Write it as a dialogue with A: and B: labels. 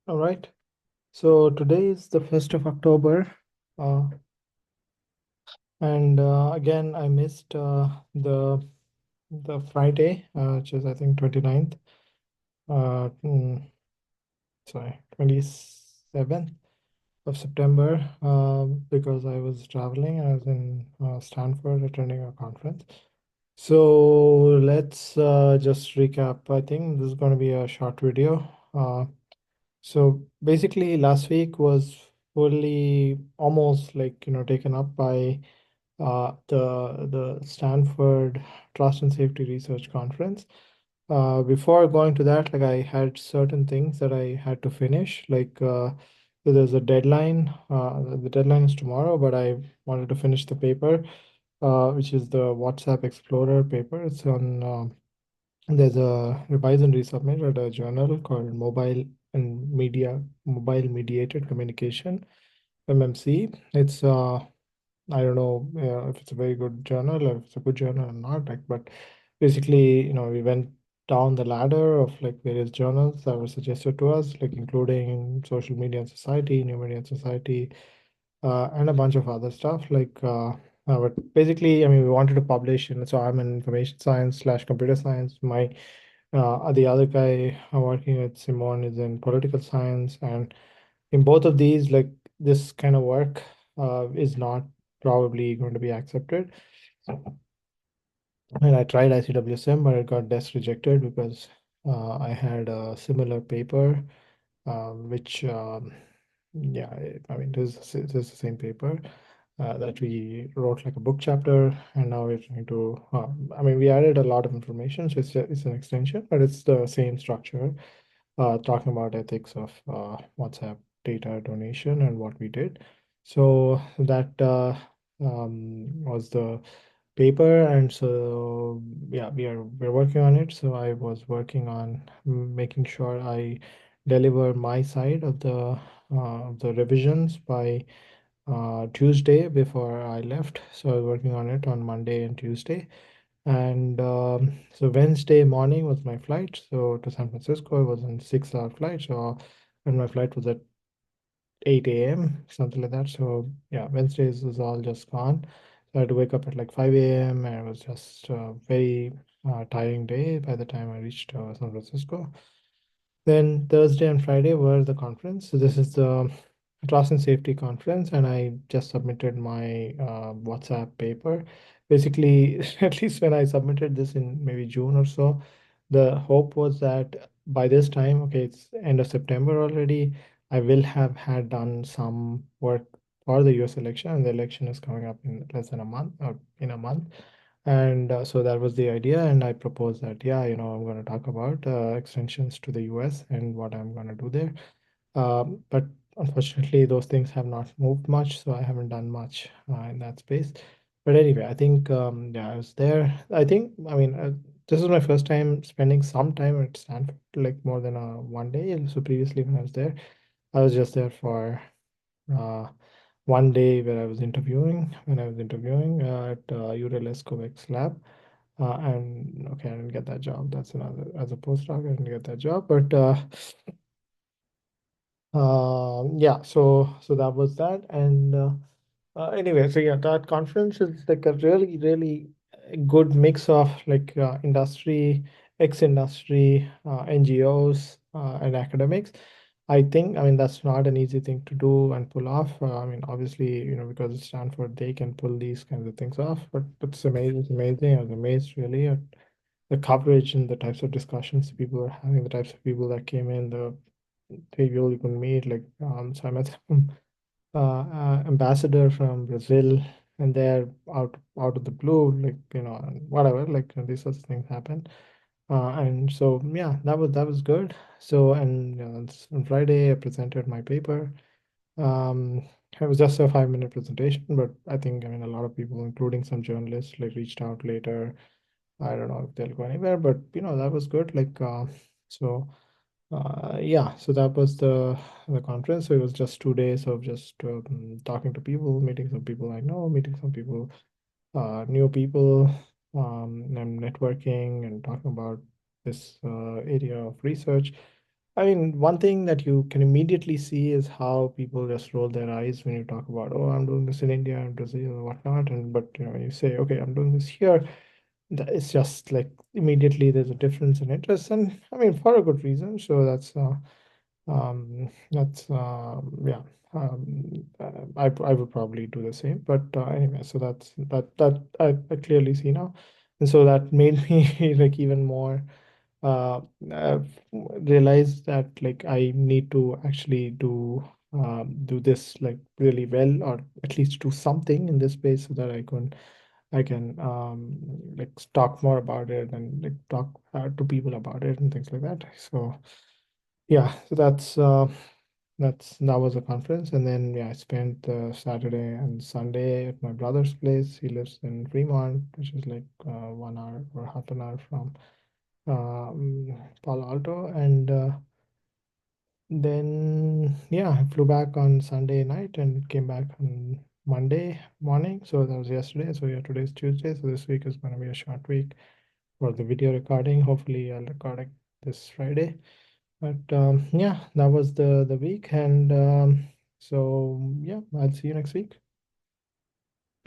A: All right. So today is the 1st of October. Uh, and again, I missed the Friday, which is I think 29th. Uh, mm, sorry, 27th of September, because I was traveling. I was in Stanford attending a conference. So let's just recap. I think this is going to be a short video. So basically, last week was fully almost like taken up by the Stanford Trust and Safety Research Conference. Before going to that, like I had certain things that I had to finish. So there's a deadline. The deadline is tomorrow, but I wanted to finish the paper, which is the WhatsApp Explorer paper. It's on. There's a revise and resubmit at a journal called Mobile Mediated Communication, MMC. It's I don't know if it's a very good journal or if it's a good journal or not. But basically, we went down the ladder of like various journals that were suggested to us, like including Social Media and Society, New Media and Society, and a bunch of other stuff. But basically, I mean, we wanted to publish, and so I'm in information science slash computer science. The other guy I'm working with, Simon, is in political science, and in both of these, like this kind of work is not probably going to be accepted. And I tried ICWSM, but it got desk rejected because I had a similar paper, which, yeah, I mean, this is the same paper that we wrote like a book chapter, and now we're trying to, I mean, we added a lot of information, so it's an extension, but it's the same structure, talking about ethics of WhatsApp data donation and what we did. So that was the paper, and so yeah, we're working on it. So I was working on making sure I deliver my side of the revisions by Tuesday before I left. So I was working on it on Monday and Tuesday. And so Wednesday morning was my flight. So to San Francisco, it was a 6 hour flight. So and my flight was at 8 a.m., something like that. So yeah, Wednesdays was all just gone. So I had to wake up at like 5 a.m. and it was just a very tiring day by the time I reached San Francisco. Then Thursday and Friday were the conference. So this is the Trust and Safety Conference, and I just submitted my WhatsApp paper. Basically, at least when I submitted this in maybe June or so, the hope was that by this time, okay, it's end of September already, I will have had done some work for the US election, and the election is coming up in less than a month or in a month. And so that was the idea, and I proposed that, yeah, I'm going to talk about extensions to the US and what I'm going to do there. But unfortunately, those things have not moved much, so I haven't done much in that space. But anyway, I think, yeah, I was there. I think, I mean, this is my first time spending some time at Stanford, like more than a 1 day. So previously, when I was there, I was just there for uh, 1 day where I was interviewing, when I was interviewing at URL Escovex lab. And okay, I didn't get that job. That's another, as a postdoc, I didn't get that job. But yeah, so that was that. And anyway, so yeah, that conference is like a really, really good mix of like industry, ex-industry, NGOs, and academics. I think, I mean, that's not an easy thing to do and pull off. I mean, obviously, because it's Stanford, they can pull these kinds of things off, but it's amazing. It's amazing. I was amazed really at the coverage and the types of discussions people are having, the types of people that came in, the people you can meet. Like, so I met ambassador from Brazil, and they're out of the blue, like and whatever, like these sorts of things happen. And so yeah, that was good. So and on Friday I presented my paper. Um, it was just a 5 minute presentation, but I think, I mean, a lot of people, including some journalists, like reached out later. I don't know if they'll go anywhere, but that was good. So yeah, so that was the conference. So it was just 2 days of just talking to people, meeting some people I know, meeting some people, new people, and networking and talking about this area of research. I mean, one thing that you can immediately see is how people just roll their eyes when you talk about, oh, I'm doing this in India and Brazil or whatnot. And but when you say, okay, I'm doing this here, that it's just like immediately there's a difference in interest, and I mean for a good reason. So that's yeah. I would probably do the same, but anyway, so I clearly see now, and so that made me like even more uh, realize that like I need to actually do this like really well, or at least do something in this space so that I can like talk more about it and like talk to people about it and things like that. So yeah, so that was a conference, and then yeah, I spent Saturday and Sunday at my brother's place. He lives in Fremont, which is like 1 hour or half an hour from Palo Alto, and then yeah, I flew back on Sunday night and came back on Monday morning. So that was yesterday. So yeah, today's Tuesday. So this week is going to be a short week for the video recording. Hopefully, I'll record it this Friday. But yeah, that was the week, and so yeah, I'll see you next week.